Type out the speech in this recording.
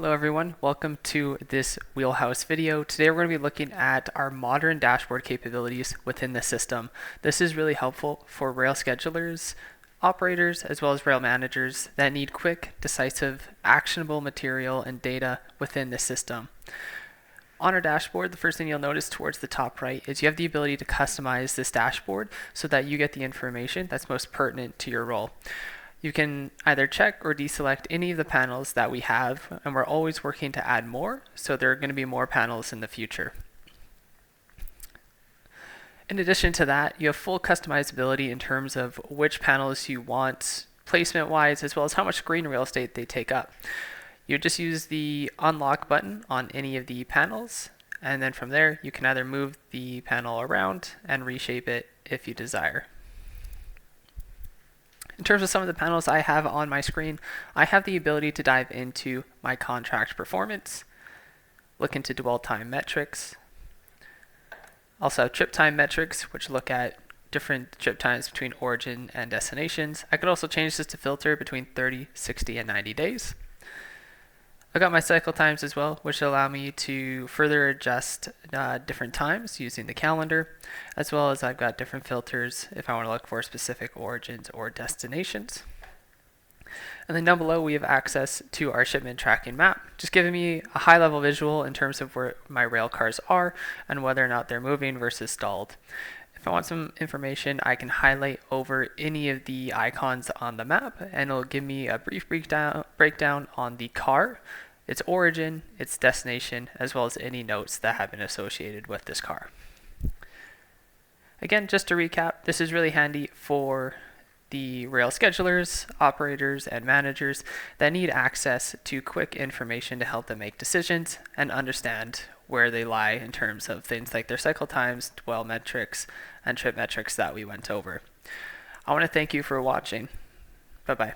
Hello everyone, welcome to this Wheelhouse video. Today we're going to be looking at our modern dashboard capabilities within the system. This is really helpful for rail schedulers, operators, as well as rail managers that need quick, decisive, actionable material and data within the system. On our dashboard, the first thing you'll notice towards the top right is you have the ability to customize this dashboard so that you get the information that's most pertinent to your role. You can either check or deselect any of the panels that we have, and we're always working to add more, so there are going to be more panels in the future. In addition to that, you have full customizability in terms of which panels you want placement-wise, as well as how much screen real estate they take up. You just use the unlock button on any of the panels, and then from there you can either move the panel around and reshape it if you desire. In terms of some of the panels I have on my screen, I have the ability to dive into my contract performance, look into dwell time metrics, also have trip time metrics, which look at different trip times between origin and destinations. I could also change this to filter between 30, 60, and 90 days. I've got my cycle times as well, which allow me to further adjust different times using the calendar, as well as I've got different filters if I want to look for specific origins or destinations. And then down below we have access to our shipment tracking map, just giving me a high level visual in terms of where my rail cars are and whether or not they're moving versus stalled. If I want some information, I can highlight over any of the icons on the map and it'll give me a brief breakdown on the car, its origin, its destination, as well as any notes that have been associated with this car. Again, just to recap, this is really handy for the rail schedulers, operators, and managers that need access to quick information to help them make decisions and understand where they lie in terms of things like their cycle times, dwell metrics, and trip metrics that we went over. I want to thank you for watching. Bye-bye.